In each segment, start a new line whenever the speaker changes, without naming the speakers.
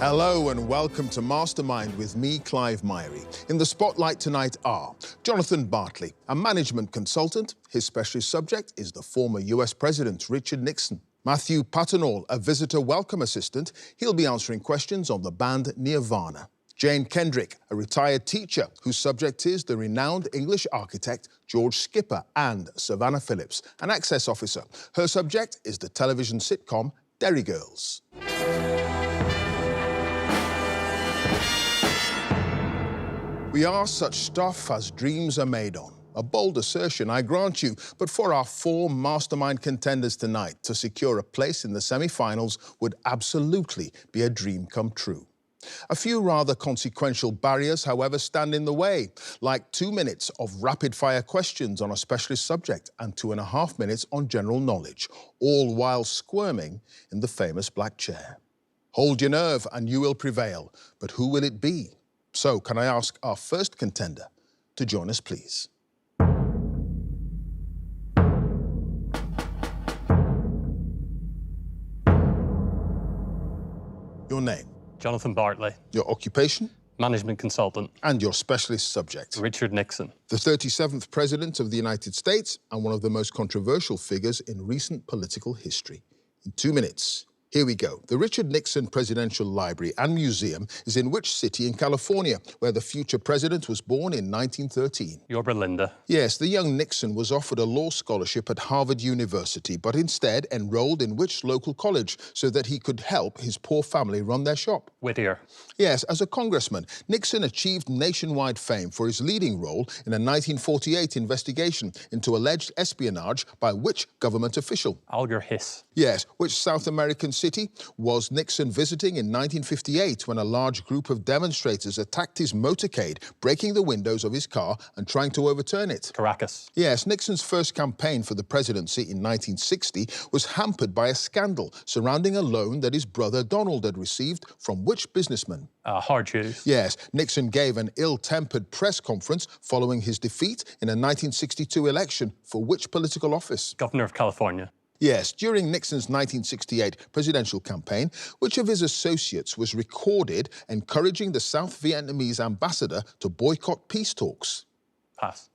Hello and welcome to Mastermind with me, Clive Myrie. In the spotlight tonight are Jonathan Bartley, a management consultant. His specialist subject is the former US President Richard Nixon. Matthew Paternal, a visitor welcome assistant. He'll be answering questions on the band Nirvana. Jane Kendrick, a retired teacher whose subject is the renowned English architect George Skipper, and Savannah Phillips, an access officer. Her subject is the television sitcom Derry Girls. We are such stuff as dreams are made on. A bold assertion, I grant you, but for our four Mastermind contenders tonight, to secure a place in the semi-finals would absolutely be a dream come true. A few rather consequential barriers, however, stand in the way, like 2 minutes of rapid-fire questions on a specialist subject and 2.5 minutes on general knowledge, all while squirming in the famous black chair. Hold your nerve and you will prevail, but who will it be? So, can I ask our first contender to join us, please? Your name?
Jonathan Bartley.
Your occupation?
Management consultant.
And your specialist subject?
Richard Nixon.
The 37th President of the United States and one of the most controversial figures in recent political history. In 2 minutes. Here we go. The Richard Nixon Presidential Library and Museum is in which city in California, where the future president was born in 1913?
Yorba Linda.
Yes, the young Nixon was offered a law scholarship at Harvard University, but instead enrolled in which local college so that he could help his poor family run their shop?
Whittier.
Yes, as a congressman, Nixon achieved nationwide fame for his leading role in a 1948 investigation into alleged espionage by which government official?
Alger Hiss.
Yes, which South American city was Nixon visiting in 1958 when a large group of demonstrators attacked his motorcade, breaking the windows of his car and trying to overturn it?
Caracas.
Yes, Nixon's first campaign for the presidency in 1960 was hampered by a scandal surrounding a loan that his brother Donald had received from which businessman?
Hard shoes.
Yes, Nixon gave an ill-tempered press conference following his defeat in a 1962 election for which political office?
Governor of California.
Yes, during Nixon's 1968 presidential campaign, which of his associates was recorded encouraging the South Vietnamese ambassador to boycott peace talks?
Pass.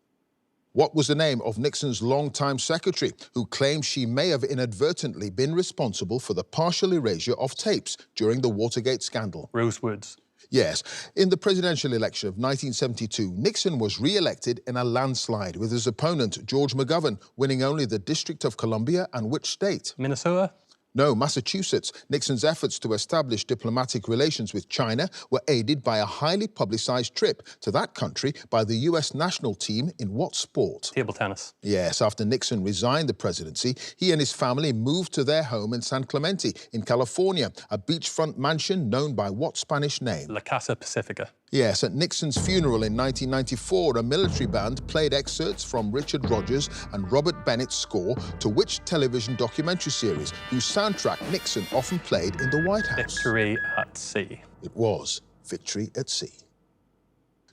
What was the name of Nixon's longtime secretary, who claimed she may have inadvertently been responsible for the partial erasure of tapes during the Watergate scandal?
Rose Woods.
Yes. In the presidential election of 1972, Nixon was re-elected in a landslide, with his opponent, George McGovern, winning only the District of Columbia and which state?
Minnesota?
No, Massachusetts. Nixon's efforts to establish diplomatic relations with China were aided by a highly publicized trip to that country by the US national team in what sport?
Table tennis.
Yes, after Nixon resigned the presidency, he and his family moved to their home in San Clemente in California, a beachfront mansion known by what Spanish name?
La Casa Pacifica.
Yes, at Nixon's funeral in 1994, a military band played excerpts from Richard Rodgers and Robert Bennett's score to which television documentary series, whose soundtrack Nixon often played in the White House?
Victory at Sea.
It was Victory at Sea.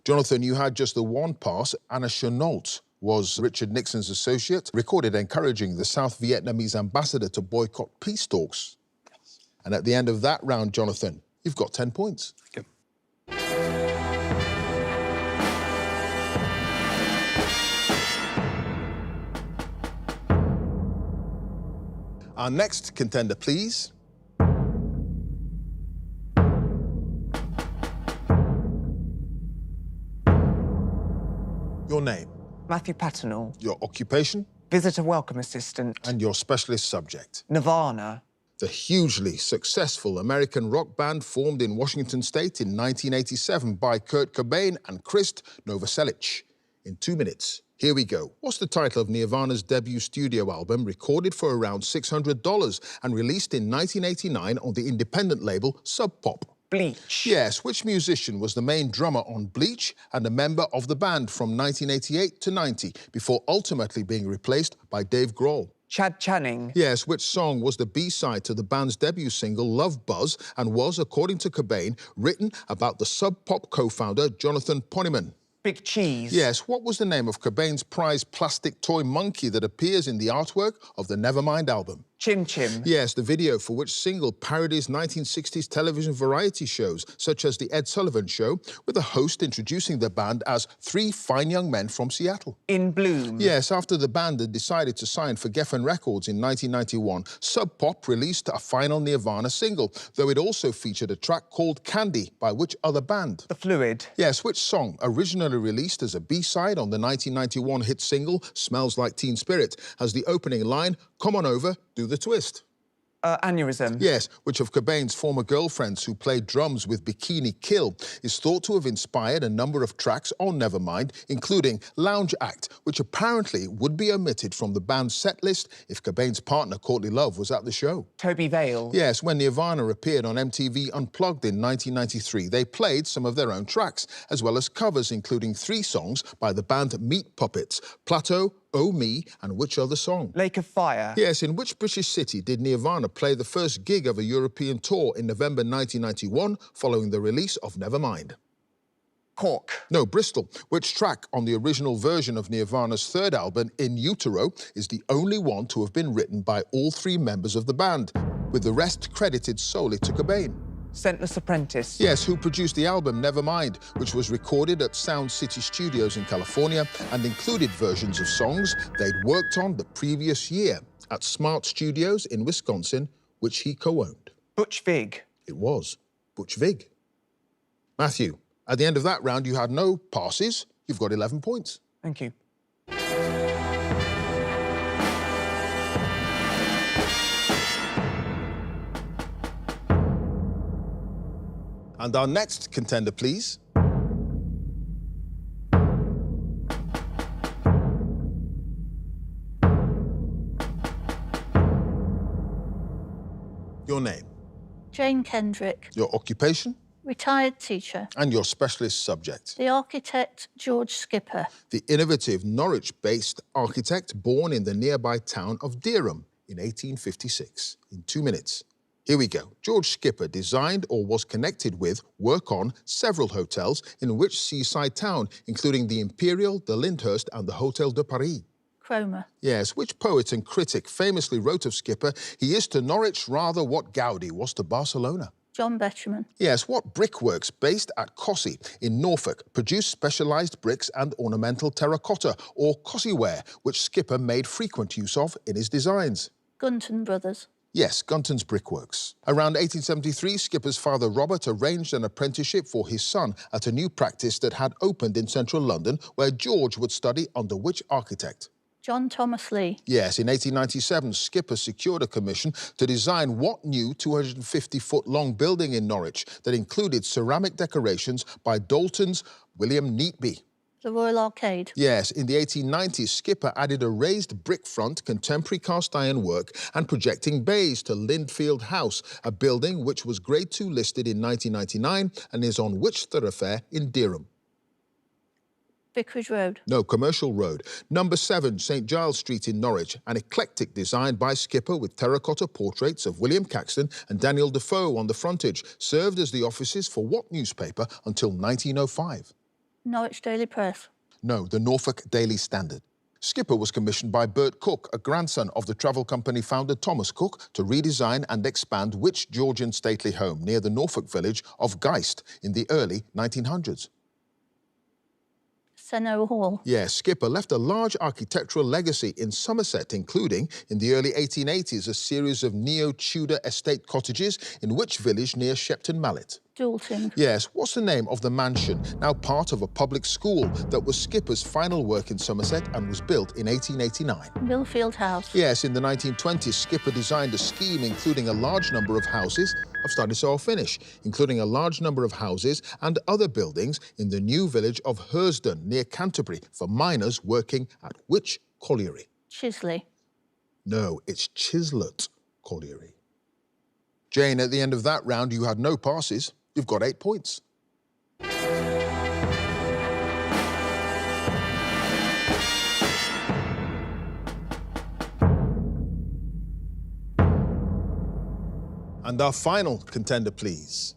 Jonathan, you had just the one pass. Anna Chenault was Richard Nixon's associate, recorded encouraging the South Vietnamese ambassador to boycott peace talks.
Yes.
And at the end of that round, Jonathan, you've got 10 points.
Thank you.
Our next contender, please. Your name?
Matthew Paternal.
Your occupation?
Visitor welcome assistant.
And your specialist subject?
Nirvana.
The hugely successful American rock band formed in Washington State in 1987 by Kurt Cobain and Krist Novoselic. In 2 minutes. Here we go. What's the title of Nirvana's debut studio album, recorded for around $600 and released in 1989 on the independent label Sub Pop?
Bleach.
Yes, which musician was the main drummer on Bleach and a member of the band from 1988 to 90, before ultimately being replaced by Dave Grohl?
Chad Channing.
Yes, which song was the B-side to the band's debut single, Love Buzz, and was, according to Cobain, written about the Sub Pop co-founder Jonathan Poneman?
Big Cheese.
Yes, what was the name of Cobain's prized plastic toy monkey that appears in the artwork of the Nevermind album?
Chim Chim.
Yes, the video for which single parodies 1960s television variety shows, such as The Ed Sullivan Show, with a host introducing the band as three fine young men from Seattle.
In Bloom.
Yes, after the band had decided to sign for Geffen Records in 1991, Sub Pop released a final Nirvana single, though it also featured a track called Candy by which other band?
The Fluid.
Yes, which song, originally released as a B-side on the 1991 hit single Smells Like Teen Spirit, has the opening line, "Come on over, do the twist."
Aneurysm.
Yes, which of Cobain's former girlfriends who played drums with Bikini Kill is thought to have inspired a number of tracks on Nevermind, including Lounge Act, which apparently would be omitted from the band's set list if Cobain's partner Courtney Love was at the show.
Toby Vale.
Yes, when Nirvana appeared on MTV Unplugged in 1993, they played some of their own tracks, as well as covers including 3 songs by the band Meat Puppets, Plateau, Oh Me, and which other song?
Lake of Fire.
Yes, in which British city did Nirvana play the first gig of a European tour in November 1991, following the release of Nevermind?
Cork.
No, Bristol. Which track on the original version of Nirvana's third album, In Utero, is the only one to have been written by all 3 members of the band, with the rest credited solely to Cobain?
Scentless Apprentice.
Yes, who produced the album Nevermind, which was recorded at Sound City Studios in California and included versions of songs they'd worked on the previous year at Smart Studios in Wisconsin, which he co-owned.
Butch Vig.
It was Butch Vig. Matthew, at the end of that round, you had no passes. You've got 11 points.
Thank you.
And our next contender, please. Your name,
Jane Kendrick,
your occupation,
retired teacher.
and your specialist subject.
The architect, George Skipper.
The innovative Norwich-based architect born in the nearby town of Dereham in 1856. In 2 minutes. Here we go. George Skipper designed or was connected with work on several hotels in which seaside town, including the Imperial, the Lyndhurst, and the Hotel de Paris.
Cromer.
Yes, which poet and critic famously wrote of Skipper, he is to Norwich rather what Gaudi was to Barcelona?
John Betterman.
Yes, what brickworks based at Cossey in Norfolk produced specialised bricks and ornamental terracotta, or Cossey-ware, which Skipper made frequent use of in his designs?
Gunton Brothers.
Yes, Gunton's Brickworks. Around 1873, Skipper's father Robert arranged an apprenticeship for his son at a new practice that had opened in central London, where George would study under which architect?
John Thomas Lee.
Yes, in 1897, Skipper secured a commission to design what new 250-foot-long building in Norwich that included ceramic decorations by Dalton's William Neatby.
The Royal Arcade.
Yes, in the 1890s, Skipper added a raised brick front, contemporary cast iron work and projecting bays to Lindfield House, a building which was Grade 2 listed in 1999 and is on which thoroughfare in Dereham?
Vicarage Road.
No, Commercial Road. Number 7, St Giles Street in Norwich, an eclectic design by Skipper with terracotta portraits of William Caxton and Daniel Defoe on the frontage, served as the offices for what newspaper until 1905?
Norwich Daily Press.
No, the Norfolk Daily Standard. Skipper was commissioned by Bert Cook, a grandson of the travel company founder Thomas Cook, to redesign and expand which Georgian stately home near the Norfolk village of Geist in the early 1900s?
Senno Hall.
Yes, Skipper left a large architectural legacy in Somerset, including, in the early 1880s, a series of neo-Tudor estate cottages in which village near Shepton Mallet?
Dalton.
Yes, what's the name of the mansion, now part of a public school, that was Skipper's final work in Somerset and was built in 1889?
Millfield House.
Yes, in the 1920s, Skipper designed a scheme including a large number of houses. I've started so I'll finish. Including a large number of houses and other buildings in the new village of Hersden, near Canterbury, for miners working at which colliery?
Chisley.
No, it's Chislett Colliery. Jane, at the end of that round, you had no passes. You've got 8 points. And our final contender, please.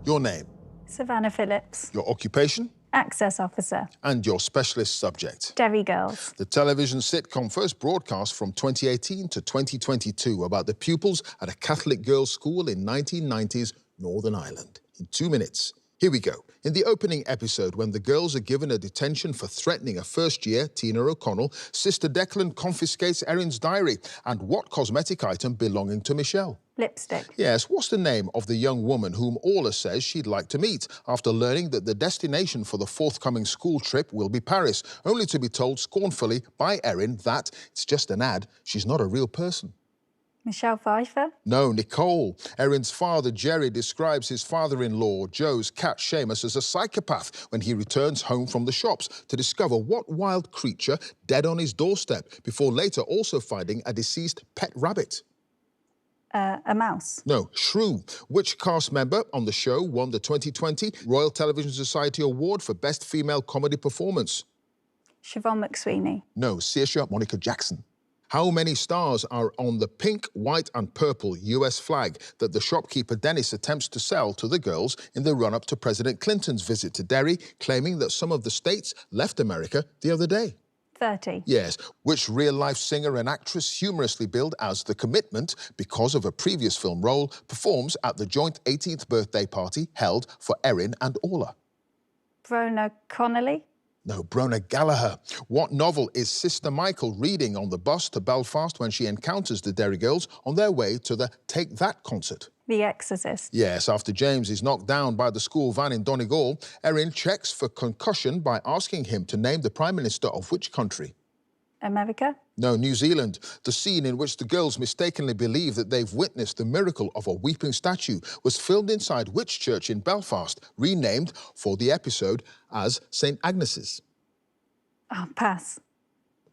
Your name,
Savannah Phillips,
your occupation,
Access officer.
And your specialist subject?
Derry Girls.
The television sitcom first broadcast from 2018 to 2022 about the pupils at a Catholic girls' school in 1990s Northern Ireland. In 2 minutes. Here we go. In the opening episode, when the girls are given a detention for threatening a first-year, Tina O'Connell, Sister Declan confiscates Erin's diary and what cosmetic item belonging to Michelle?
Lipstick.
Yes, what's the name of the young woman whom Orla says she'd like to meet after learning that the destination for the forthcoming school trip will be Paris, only to be told scornfully by Erin that it's just an ad, she's not a real person?
Michelle Pfeiffer.
No, Nicole. Erin's father, Jerry, describes his father-in-law, Joe's cat Seamus, as a psychopath when he returns home from the shops to discover what wild creature dead on his doorstep, before later also finding a deceased pet rabbit.
A mouse.
No, Shrew. Which cast member on the show won the 2020 Royal Television Society Award for Best Female Comedy Performance?
Siobhan McSweeney.
No, Saoirse Monica Jackson. How many stars are on the pink, white and purple US flag that the shopkeeper Dennis attempts to sell to the girls in the run-up to President Clinton's visit to Derry, claiming that some of the states left America the other day?
30.
Yes. Which real-life singer and actress, humorously billed as The Commitment because of a previous film role, performs at the joint 18th birthday party held for Erin and Orla?
Brona Connolly.
No, Brona Gallagher. What novel is Sister Michael reading on the bus to Belfast when she encounters the Derry Girls on their way to the Take That concert?
The Exorcist.
Yes, after James is knocked down by the school van in Donegal, Erin checks for concussion by asking him to name the Prime Minister of which country?
America.
No, New Zealand. The scene in which the girls mistakenly believe that they've witnessed the miracle of a weeping statue was filmed inside which church in Belfast, renamed for the episode as St Agnes's?
Oh, pass.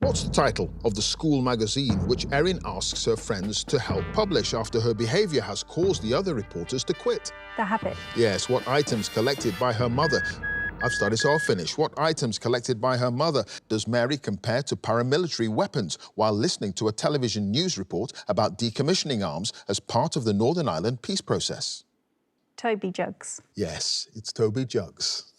What's the title of the school magazine which Erin asks her friends to help publish after her behaviour has caused the other reporters to quit?
The Habit.
Yes, what items collected by her mother? I've started, so I'll finish. What items collected by her mother does Mary compare to paramilitary weapons while listening to a television news report about decommissioning arms as part of the Northern Ireland peace process?
Toby Jugs.
Yes, it's Toby Jugs.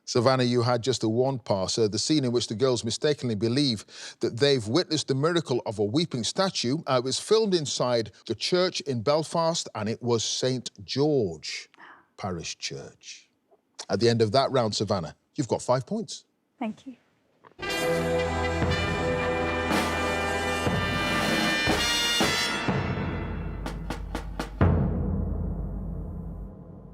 Savannah, you had just a one-passer, the scene in which the girls mistakenly believe that they've witnessed the miracle of a weeping statue. It was filmed inside the church in Belfast, and it was St George Parish Church. At the end of that round, Savannah, you've got 5 points.
Thank you.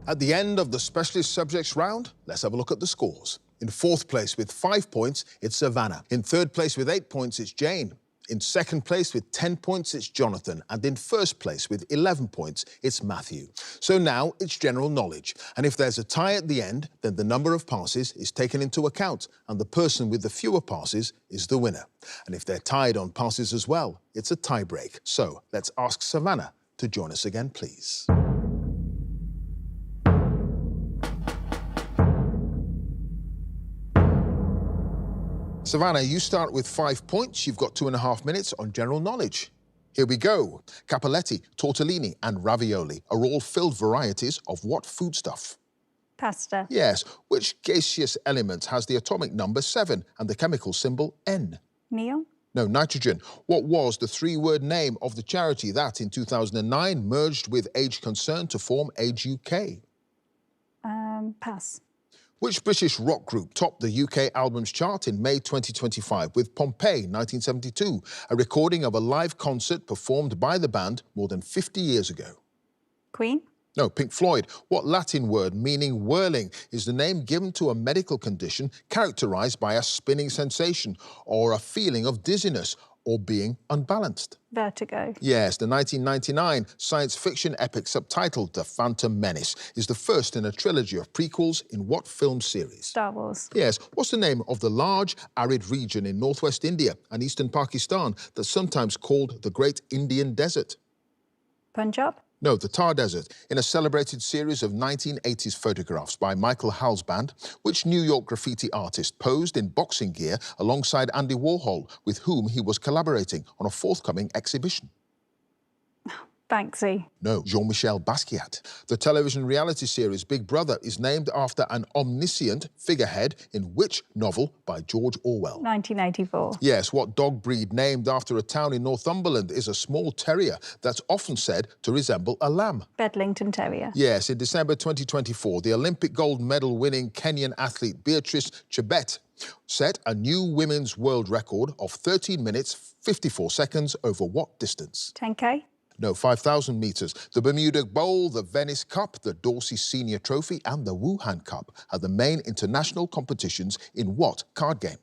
At the end of the specialist subjects round, let's have a look at the scores. In fourth place with 5 points, it's Savannah. In third place with 8 points, it's Jane. In second place with 10 points, it's Jonathan. And in first place with 11 points, it's Matthew. So now it's general knowledge. And if there's a tie at the end, then the number of passes is taken into account, and the person with the fewer passes is the winner. And if they're tied on passes as well, it's a tie break. So let's ask Savannah to join us again, please. Savannah, you start with 5 points. You've got 2.5 minutes on general knowledge. Here we go. Cappelletti, tortellini and ravioli are all filled varieties of what foodstuff?
Pasta.
Yes. Which gaseous element has the atomic number 7 and the chemical symbol N?
Neon.
No, nitrogen. What was the 3-word name of the charity that, in 2009, merged with Age Concern to form Age UK?
Pass.
Which British rock group topped the UK albums chart in May 2025 with Pompeii 1972, a recording of a live concert performed by the band more than 50 years ago?
Queen.
No, Pink Floyd. What Latin word meaning whirling is the name given to a medical condition characterised by a spinning sensation or a feeling of dizziness or being unbalanced?
Vertigo.
Yes, the 1999 science fiction epic subtitled The Phantom Menace is the first in a trilogy of prequels in what film series?
Star Wars.
Yes, what's the name of the large, arid region in northwest India and eastern Pakistan that's sometimes called the Great Indian Desert?
Punjab.
No, the Tar Desert. In a celebrated series of 1980s photographs by Michael Halsband, which New York graffiti artist posed in boxing gear alongside Andy Warhol, with whom he was collaborating on a forthcoming exhibition?
Banksy.
No, Jean-Michel Basquiat. The television reality series Big Brother is named after an omniscient figurehead in which novel by George Orwell?
1984.
Yes, what dog breed named after a town in Northumberland is a small terrier that's often said to resemble a lamb?
Bedlington Terrier.
Yes, in December 2024, the Olympic gold medal winning Kenyan athlete Beatrice Chebet set a new women's world record of 13 minutes, 54 seconds over what distance?
10K.
No, 5,000 metres. The Bermuda Bowl, the Venice Cup, the Dorsey Senior Trophy and the Wuhan Cup are the main international competitions in what card game?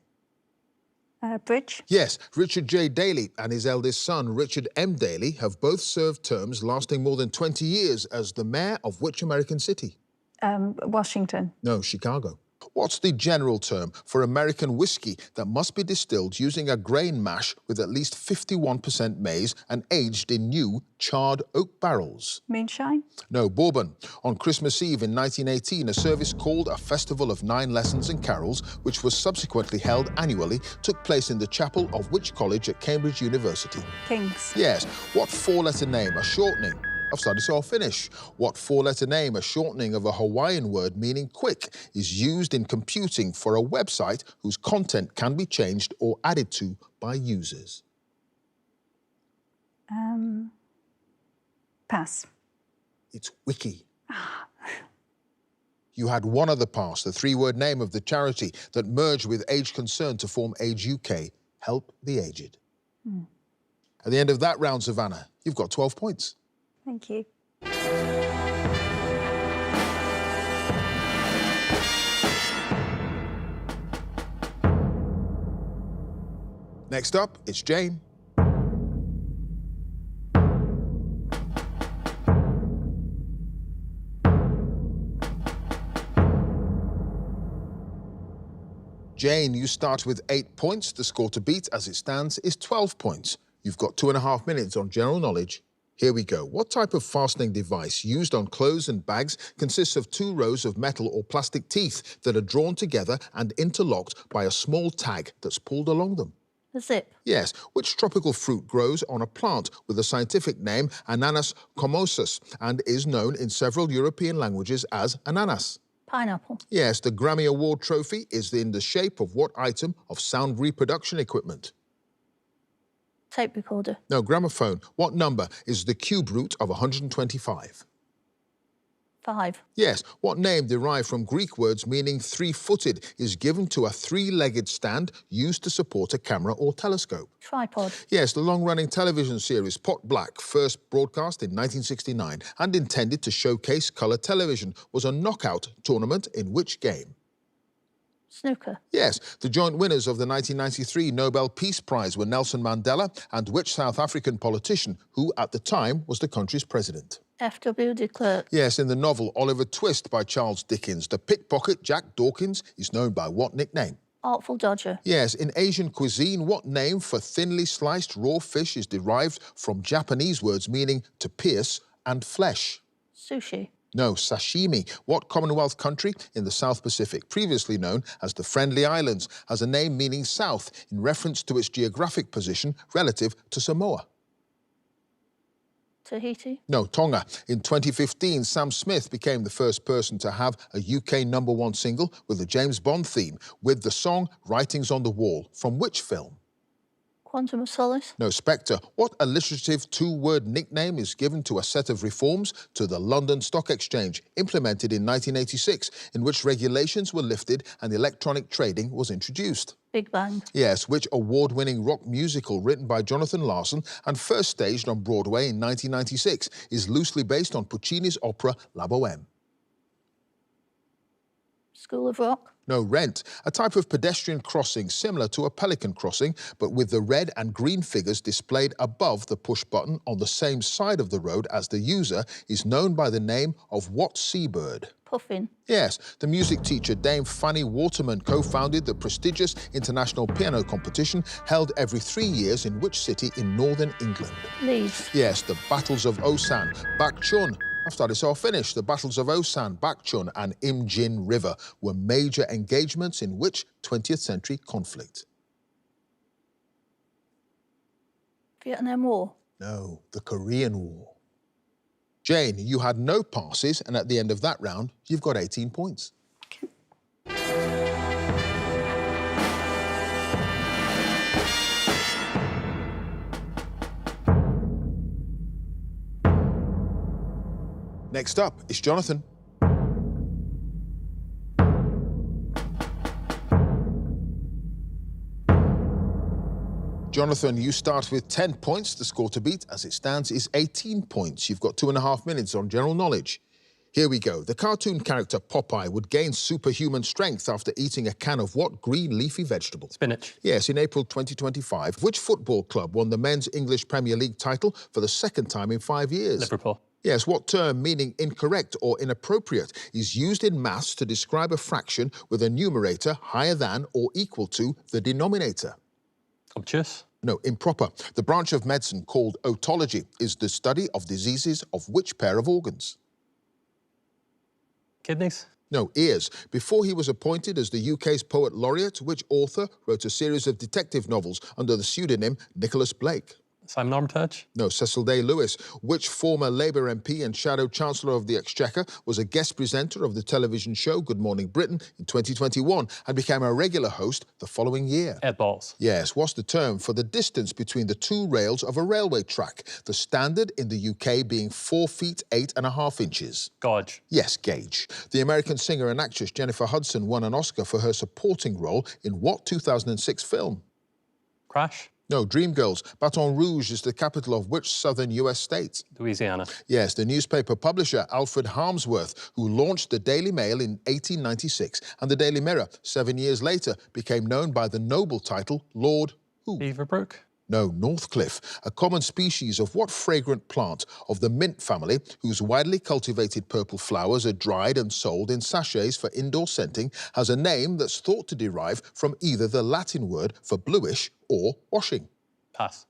Bridge.
Yes, Richard J. Daley and his eldest son, Richard M. Daley, have both served terms lasting more than 20 years as the mayor of which American city?
Washington.
No, Chicago. What's the general term for American whiskey that must be distilled using a grain mash with at least 51% maize and aged in new charred oak barrels?
Moonshine.
No, bourbon. On Christmas Eve in 1918, a service called a Festival of Nine Lessons and Carols, which was subsequently held annually, took place in the chapel of which college at Cambridge University?
Kings.
Yes. What four-letter name, a shortening of study, so I'll finish. What four-letter name, a shortening of a Hawaiian word meaning quick, is used in computing for a website whose content can be changed or added to by users?
Pass.
It's wiki. You had one other pass, the three-word name of the charity that merged with Age Concern to form Age UK, Help the Aged. At the end of that round, Savannah, you've got 12 points.
Thank you.
Next up, it's Jane. Jane, you start with 8 points. The score to beat, as it stands, is 12 points. You've got 2.5 minutes on general knowledge. Here we go. What type of fastening device used on clothes and bags consists of 2 rows of metal or plastic teeth that are drawn together and interlocked by a small tag that's pulled along them?
A zip.
Yes. Which tropical fruit grows on a plant with the scientific name Ananas commosus and is known in several European languages as ananas?
Pineapple.
Yes. The Grammy Award trophy is in the shape of what item of sound reproduction equipment?
Tape recorder.
No, gramophone. What number is the cube root of 125?
5.
Yes. What name derived from Greek words meaning three-footed is given to a three-legged stand used to support a camera or telescope?
Tripod.
Yes, the long-running television series Pot Black, first broadcast in 1969 and intended to showcase colour television, was a knockout tournament in which game?
Snooker.
Yes, the joint winners of the 1993 Nobel Peace Prize were Nelson Mandela and which South African politician who, at the time, was the country's president?
F.W. de Klerk.
Yes, in the novel Oliver Twist by Charles Dickens, the pickpocket Jack Dawkins is known by what nickname?
Artful Dodger.
Yes, in Asian cuisine, what name for thinly sliced raw fish is derived from Japanese words meaning to pierce and flesh?
Sushi.
No, sashimi. What Commonwealth country in the South Pacific, previously known as the Friendly Islands, has a name meaning south in reference to its geographic position relative to Samoa?
Tahiti.
No, Tonga. In 2015, Sam Smith became the first person to have a UK #1 single with the James Bond theme, with the song Writings on the Wall. From which film?
Quantum of Solace.
No, Spectre. What alliterative 2-word nickname is given to a set of reforms to the London Stock Exchange, implemented in 1986, in which regulations were lifted and electronic trading was introduced?
Big Bang.
Yes, which award-winning rock musical written by Jonathan Larson and first staged on Broadway in 1996 is loosely based on Puccini's opera La Bohème?
School of Rock.
No, Rent, a type of pedestrian crossing similar to a pelican crossing, but with the red and green figures displayed above the push button on the same side of the road as the user, is known by the name of what seabird?
Puffin.
Yes, the music teacher Dame Fanny Waterman co-founded the prestigious international piano competition held every 3 years in which city in northern England?
Leeds.
Yes, the battles of Osan, Bakchun. I've started, so I'll finish. The battles of Osan, Bakchun and Imjin River were major engagements in which 20th century conflict?
Vietnam War.
No, the Korean War. Jane, you had no passes, and at the end of that round, you've got 18 points. Next up is Jonathan. Jonathan, you start with 10 points. The score to beat, as it stands, is 18 points. You've got 2.5 minutes on general knowledge. Here we go. The cartoon character Popeye would gain superhuman strength after eating a can of what green leafy vegetable?
Spinach.
Yes, in April 2025. Which football club won the Men's English Premier League title for the second time in 5 years?
Liverpool.
Yes, what term meaning incorrect or inappropriate is used in maths to describe a fraction with a numerator higher than or equal to the denominator?
Obtuse.
No, improper. The branch of medicine called otology is the study of diseases of which pair of organs?
Kidneys.
No, ears. Before he was appointed as the UK's poet laureate, which author wrote a series of detective novels under the pseudonym Nicholas Blake?
Simon Armitage.
No, Cecil Day-Lewis. Which former Labour MP and Shadow Chancellor of the Exchequer was a guest presenter of the television show Good Morning Britain in 2021 and became a regular host the following year?
Ed Balls.
Yes, what's the term for the distance between the two rails of a railway track? The standard in the UK being 4 feet 8.5 inches.
Gauge.
Yes, gauge. The American singer and actress Jennifer Hudson won an Oscar for her supporting role in what 2006 film?
Crash.
No, Dreamgirls. Baton Rouge is the capital of which southern US state?
Louisiana.
Yes, the newspaper publisher Alfred Harmsworth, who launched the Daily Mail in 1896, and the Daily Mirror 7 years later became known by the noble title Lord who?
Beaverbrook.
No, Northcliffe, a common species of what fragrant plant of the mint family whose widely cultivated purple flowers are dried and sold in sachets for indoor scenting, has a name that's thought to derive from either the Latin word for bluish or washing?
Pass.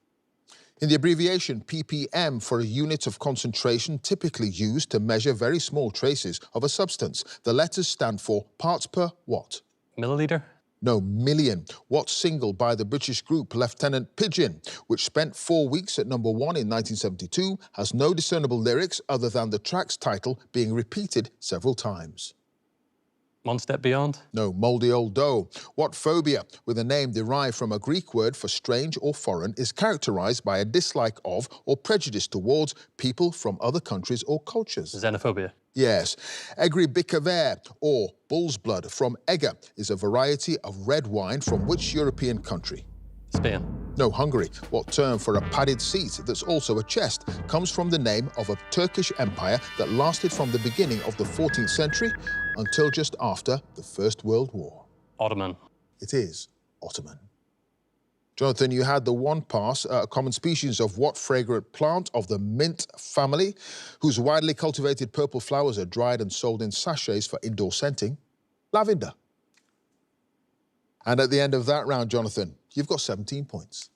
In the abbreviation ppm for a unit of concentration typically used to measure very small traces of a substance, the letters stand for parts per what?
Milliliter.
No, million. What single by the British group Lieutenant Pigeon, which spent 4 weeks at #1 in 1972, has no discernible lyrics other than the track's title being repeated several times?
One Step Beyond.
No, Mouldy Old Dough. What phobia, with a name derived from a Greek word for strange or foreign, is characterized by a dislike of or prejudice towards people from other countries or cultures?
Xenophobia.
Yes. Egri or bull's blood from Eger is a variety of red wine from which European country?
Spain.
No, Hungary. What term for a padded seat that's also a chest comes from the name of a Turkish empire that lasted from the beginning of the 14th century until just after the First World War?
Ottoman.
It is Ottoman. Jonathan, you had the one pass, a common species of what fragrant plant of the mint family, whose widely cultivated purple flowers are dried and sold in sachets for indoor scenting? Lavender. And at the end of that round, Jonathan, you've got 17 points.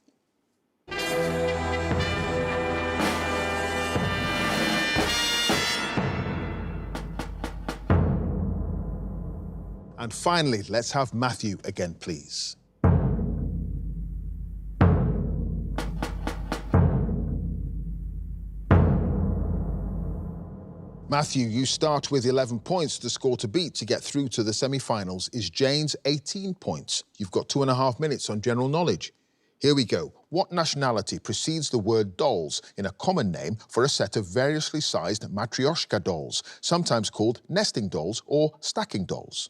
And finally, let's have Matthew again, please. Matthew, you start with 11 points. The score to beat to get through to the semi-finals is Jane's 18 points. You've got 2.5 minutes on general knowledge. Here we go. What nationality precedes the word dolls in a common name for a set of variously sized matryoshka dolls, sometimes called nesting dolls or stacking dolls?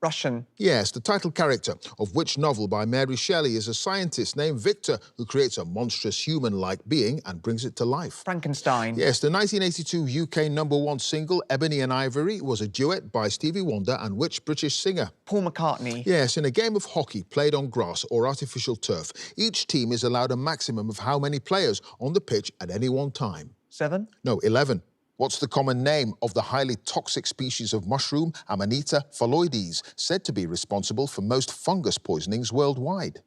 Russian.
Yes, the title character of which novel by Mary Shelley is a scientist named Victor who creates a monstrous human-like being and brings it to life?
Frankenstein.
Yes, the 1982 UK #1 single Ebony and Ivory was a duet by Stevie Wonder and which British singer?
Paul McCartney.
Yes, in a game of hockey played on grass or artificial turf, each team is allowed a maximum of how many players on the pitch at any one time?
7.
No, 11. What's the common name of the highly toxic species of mushroom, Amanita phalloides, said to be responsible for most fungus poisonings worldwide?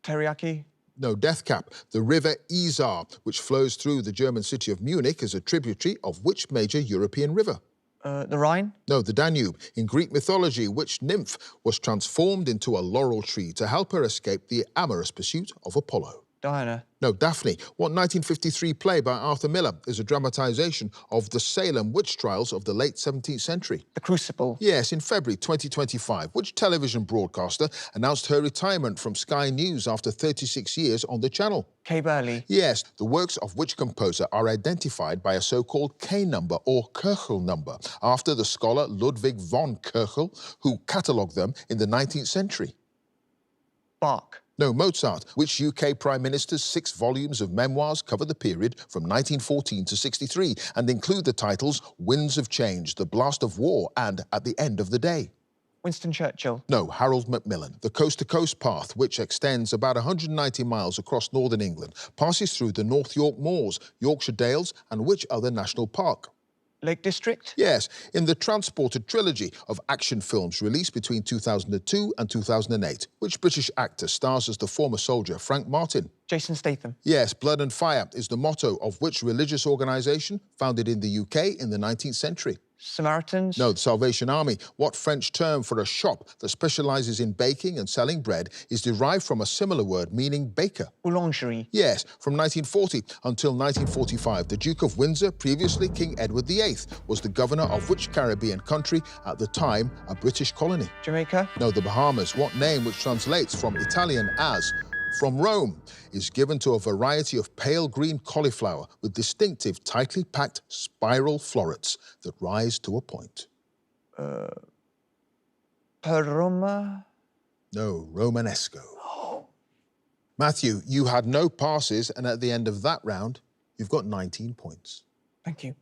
Teriyaki.
No, death cap. The river Isar, which flows through the German city of Munich, is a tributary of which major European river?
The Rhine.
No, the Danube. In Greek mythology, which nymph was transformed into a laurel tree to help her escape the amorous pursuit of Apollo?
Diana.
No, Daphne. What 1953 play by Arthur Miller is a dramatisation of the Salem witch trials of the late 17th century?
The Crucible.
Yes, in February 2025, which television broadcaster announced her retirement from Sky News after 36 years on the channel?
Kay Burley.
Yes, the works of which composer are identified by a so-called K number or Köchel number, after the scholar Ludwig von Köchel, who catalogued them in the 19th century?
Bach.
No, Mozart. Which UK Prime Minister's 6 volumes of memoirs cover the period from 1914 to 63 and include the titles Winds of Change, The Blast of War and At the End of the Day?
Winston Churchill.
No, Harold Macmillan. The coast-to-coast path, which extends about 190 miles across northern England, passes through the North York Moors, Yorkshire Dales and which other national park?
Lake District.
Yes, in the Transported trilogy of action films released between 2002 and 2008, which British actor stars as the former soldier Frank Martin?
Jason Statham.
Yes, Blood and Fire is the motto of which religious organisation founded in the UK in the 19th century?
Samaritans.
No, the Salvation Army. What French term for a shop that specialises in baking and selling bread is derived from a similar word meaning baker?
Boulangerie.
Yes, from 1940 until 1945, the Duke of Windsor, previously King Edward VIII, was the governor of which Caribbean country, at the time a British colony?
Jamaica.
No, the Bahamas. What name, which translates from Italian as from Rome, is given to a variety of pale green cauliflower with distinctive, tightly packed spiral florets that rise to a point?
Paroma.
No, Romanesco. Matthew, you had no passes, and at the end of that round, you've got 19 points.
Thank you.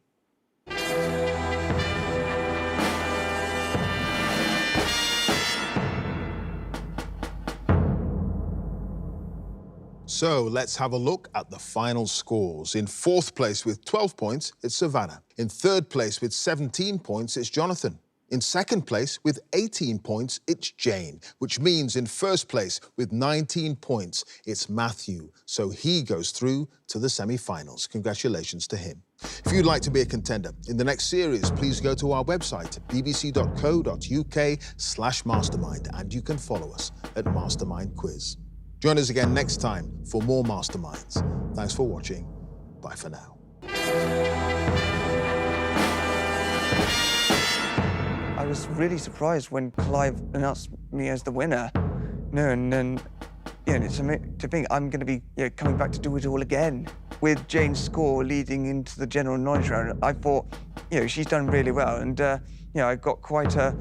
So let's have a look at the final scores. In 4th place with 12 points, it's Savannah. In 3rd place with 17 points, it's Jonathan. In 2nd place with 18 points, it's Jane, which means in 1st place with 19 points, it's Matthew. So he goes through to the semi-finals. Congratulations to him. If you'd like to be a contender in the next series, please go to our website at bbc.co.uk/mastermind, and you can follow us at Mastermind Quiz. Join us again next time for more Masterminds. Thanks for watching. Bye for now.
I was really surprised when Clive announced me as the winner. No, and then, to think I'm going to be coming back to do it all again. With Jane's score leading into the general knowledge round, I thought, she's done really well, and I got quite a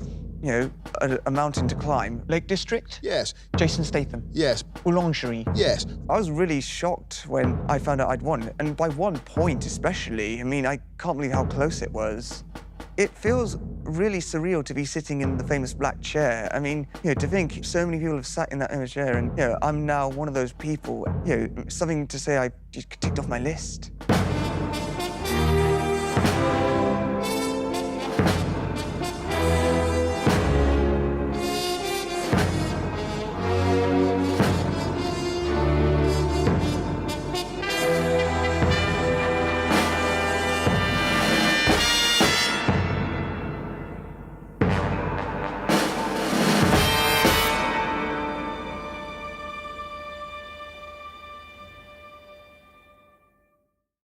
mountain to climb. Lake District?
Yes.
Jason Statham?
Yes.
Boulangerie?
Yes.
I was really shocked when I found out I'd won, and by 1 point especially. I mean, I can't believe how close it was. It feels really surreal to be sitting in the famous black chair. I mean, to think so many people have sat in that famous chair, and I'm now one of those people. Something to say I just ticked off my list.